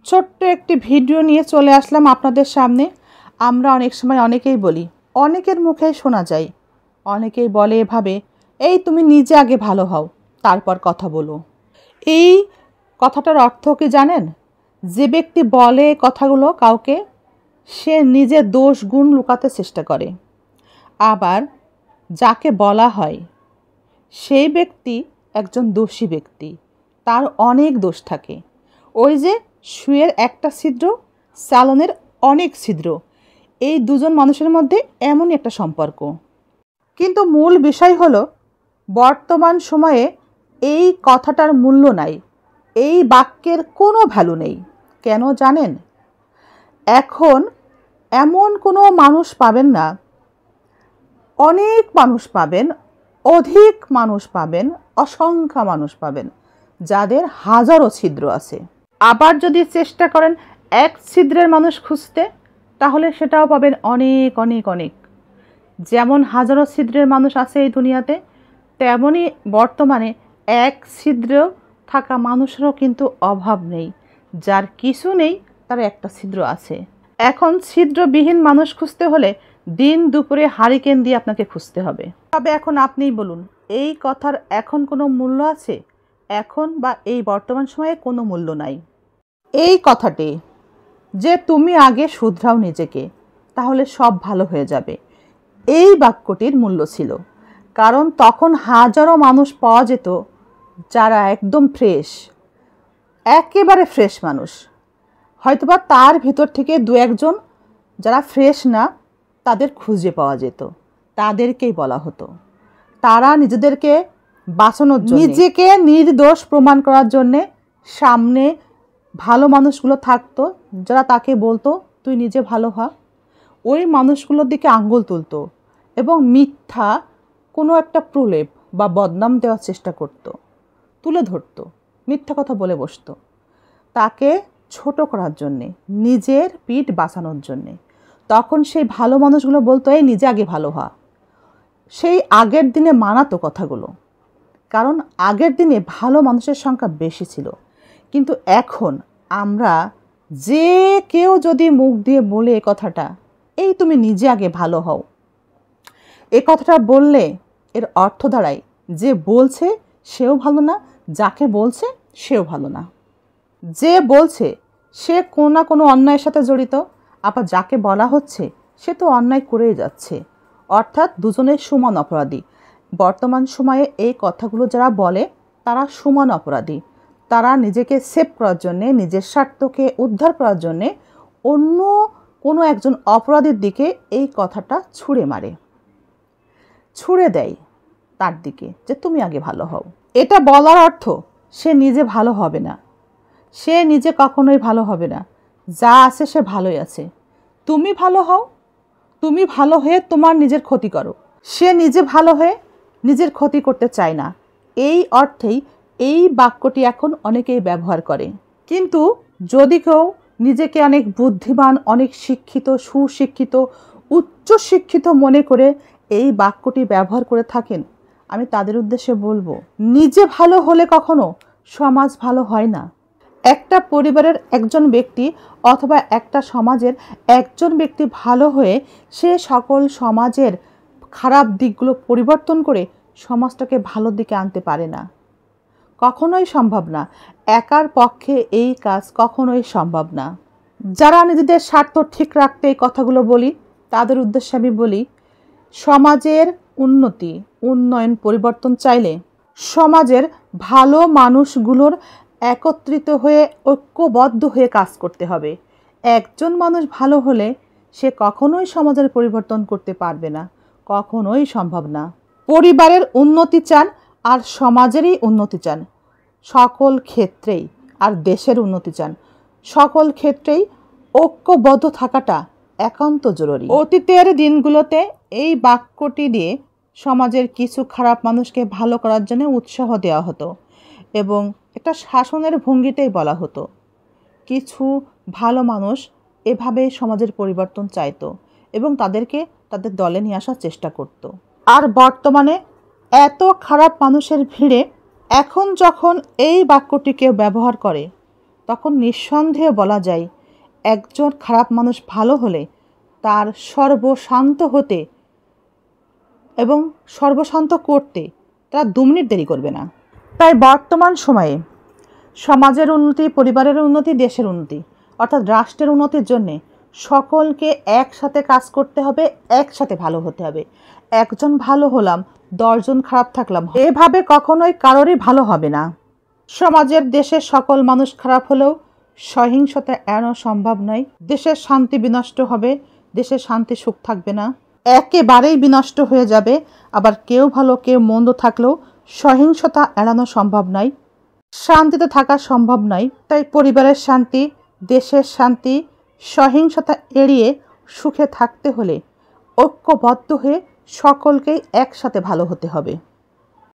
ছোট্ট একটি ভিডিও নিয়ে চলে আসলাম আপনাদের সামনে। আমরা অনেক সময় অনেকেই বলি, অনেকের মুখেই শোনা যায়, অনেকেই বলে এভাবে, এই তুমি নিজে আগে ভালো হও তারপর কথা বলো। এই কথাটার অর্থ কি জানেন? যে ব্যক্তি বলে কথাগুলো কাউকে, সে নিজের দোষ গুণ লুকাতে চেষ্টা করে। আবার যাকে বলা হয় সেই ব্যক্তি একজন দোষী ব্যক্তি, তার অনেক দোষ থাকে। ওই যে সুয়ের একটা ছিদ্র, চালনের অনেক ছিদ্র, এই দুজন মানুষের মধ্যে এমনই একটা সম্পর্ক। কিন্তু মূল বিষয় হলো, বর্তমান সময়ে এই কথাটার মূল্য নাই, এই বাক্যের কোনো ভ্যালু নেই। কেন জানেন? এখন এমন কোনো মানুষ পাবেন না, অনেক মানুষ পাবেন, অধিক মানুষ পাবেন, অসংখ্য মানুষ পাবেন যাদের হাজারো ছিদ্র আছে। আবার যদি চেষ্টা করেন এক ছিদ্রের মানুষ খুঁজতে, তাহলে সেটাও পাবেন অনেক অনেক অনেক। যেমন হাজারো ছিদ্রের মানুষ আছে এই দুনিয়াতে, তেমনই বর্তমানে এক ছিদ্র থাকা মানুষেরও কিন্তু অভাব নেই। যার কিছু নেই তার একটা ছিদ্র আছে। এখন ছিদ্রবিহীন মানুষ খুঁজতে হলে দিন দুপুরে হারিকেন দিয়ে আপনাকে খুঁজতে হবে। তবে এখন আপনিই বলুন, এই কথার এখন কোনো মূল্য আছে? এখন বা এই বর্তমান সময়ে কোনো মূল্য নাই। এই কথাটি যে তুমি আগে শুধরাও নিজেকে, তাহলে সব ভালো হয়ে যাবে, এই বাক্যটির মূল্য ছিল। কারণ তখন হাজারো মানুষ পাওয়া যেত যারা একদম ফ্রেশ, একেবারে ফ্রেশ মানুষ। হয়তোবা তার ভিতর থেকে দু একজন যারা ফ্রেশ না, তাদের খুঁজে পাওয়া যেত, তাদেরকেই বলা হতো। তারা নিজেদেরকে বাঁচানোর জন্য, নিজেকে নির্দোষ প্রমাণ করার জন্যে সামনে ভালো মানুষগুলো থাকতো, যারা তাকে বলতো তুই নিজে ভালো হ। ওই মানুষগুলোর দিকে আঙ্গুল তুলতো এবং মিথ্যা কোনো একটা প্রলেপ বা বদনাম দেওয়ার চেষ্টা করতো, তুলে ধরতো, মিথ্যা কথা বলে বসতো তাকে ছোট করার জন্যে, নিজের পিঠ বাঁচানোর জন্যে। তখন সেই ভালো মানুষগুলো বলতো এই নিজে আগে ভালো হ। সেই আগের দিনে মানাতো কথাগুলো, কারণ আগের দিনে ভালো মানুষের সংখ্যা বেশি ছিল। কিন্তু এখন আমরা যে কেউ যদি মুখ দিয়ে বলে এ কথাটা, এই তুমি নিজে আগে ভালো হও, এ কথাটা বললে এর অর্থ দাঁড়ায় যে বলছে সেও ভালো না, যাকে বলছে সেও ভালো না। যে বলছে সে কোনো না কোনো অন্যায়ের সাথে জড়িত, আবার যাকে বলা হচ্ছে সে তো অন্যায় করেই যাচ্ছে। অর্থাৎ দুজনের সমান অপরাধী। বর্তমান সময়ে এই কথাগুলো যারা বলে তারা সমান অপরাধী। তারা নিজেকে সেভ করার জন্যে, নিজের স্বার্থকে উদ্ধার করার জন্যে অন্য কোনো একজন অপরাধীর দিকে এই কথাটা ছুঁড়ে মারে, ছুঁড়ে দেয় তার দিকে যে তুমি আগে ভালো হও। এটা বলার অর্থ সে নিজে ভালো হবে না, সে নিজে কখনোই ভালো হবে না, যা আছে সে ভালোই আছে। তুমি ভালো হও, তুমি ভালো হয়ে তোমার নিজের ক্ষতি করো। সে নিজে ভালো হয়ে নিজের ক্ষতি করতে চায় না। এই অর্থেই এই বাক্যটি এখন অনেকেই ব্যবহার করে। কিন্তু যদি কেউ নিজেকে অনেক বুদ্ধিমান, অনেক শিক্ষিত, সুশিক্ষিত, উচ্চশিক্ষিত মনে করে এই বাক্যটি ব্যবহার করে থাকেন, আমি তাদের উদ্দেশ্যে বলবো, নিজে ভালো হলে কখনো সমাজ ভালো হয় না। একটা পরিবারের একজন ব্যক্তি অথবা একটা সমাজের একজন ব্যক্তি ভালো হয়ে সে সকল সমাজের খারাপ দিকগুলো পরিবর্তন করে সমাজটাকে ভালোর দিকে আনতে পারে না, কখনোই সম্ভব না। একার পক্ষে এই কাজ কখনোই সম্ভব না। যারা নিজেদের স্বার্থ ঠিক রাখতে এই কথাগুলো বলি, তাদের উদ্দেশ্যে আমি বলি, সমাজের উন্নতি, উন্নয়ন, পরিবর্তন চাইলে সমাজের ভালো মানুষগুলোর একত্রিত হয়ে ঐক্যবদ্ধ হয়ে কাজ করতে হবে। একজন মানুষ ভালো হলে সে কখনোই সমাজের পরিবর্তন করতে পারবে না, কখনোই সম্ভব না। পরিবারের উন্নতি চান আর সমাজেরই উন্নতি চান সকল ক্ষেত্রেই, আর দেশের উন্নতি চান সকল ক্ষেত্রেই, ঐক্যবদ্ধ থাকাটা একান্ত জরুরি। অতীতের দিনগুলোতে এই বাক্যটি দিয়ে সমাজের কিছু খারাপ মানুষকে ভালো করার জন্য উৎসাহ দেওয়া হতো এবং একটা শাসনের ভঙ্গিতেই বলা হতো। কিছু ভালো মানুষ এভাবে সমাজের পরিবর্তন চাইতো এবং তাদেরকে তাদের দলে নিয়ে আসার চেষ্টা করত। আর বর্তমানে এত খারাপ মানুষের ভিড়ে এখন যখন এই বাক্যটি কেউ ব্যবহার করে, তখন নিঃসন্দেহে বলা যায় একজন খারাপ মানুষ ভালো হলে তার সর্বশান্ত হতে এবং সর্বশান্ত করতে তারা 2 মিনিট দেরি করবে না। তাই বর্তমান সময়ে সমাজের উন্নতি, পরিবারের উন্নতি, দেশের উন্নতি অর্থাৎ রাষ্ট্রের উন্নতির জন্যে সকলকে একসাথে কাজ করতে হবে, একসাথে ভালো হতে হবে। একজন ভালো হলাম, 10 জন খারাপ থাকলাম, এভাবে কখনোই কারোরই ভালো হবে না। সমাজের, দেশের সকল মানুষ খারাপ হলেও সহিংসতা এড়ানো সম্ভব নয়। দেশের শান্তি বিনষ্ট হবে, দেশের শান্তি সুখ থাকবে না, একেবারেই বিনষ্ট হয়ে যাবে। আবার কেউ ভালো কেউ মন্দ থাকলেও সহিংসতা এড়ানো সম্ভব নয়, শান্তিতে থাকা সম্ভব নয়। তাই পরিবারের শান্তি, দেশের শান্তি, সহিংসতা এড়িয়ে সুখে থাকতে হলে ঐক্যবদ্ধ হয়ে সকলকেই একসাথে ভালো হতে হবে।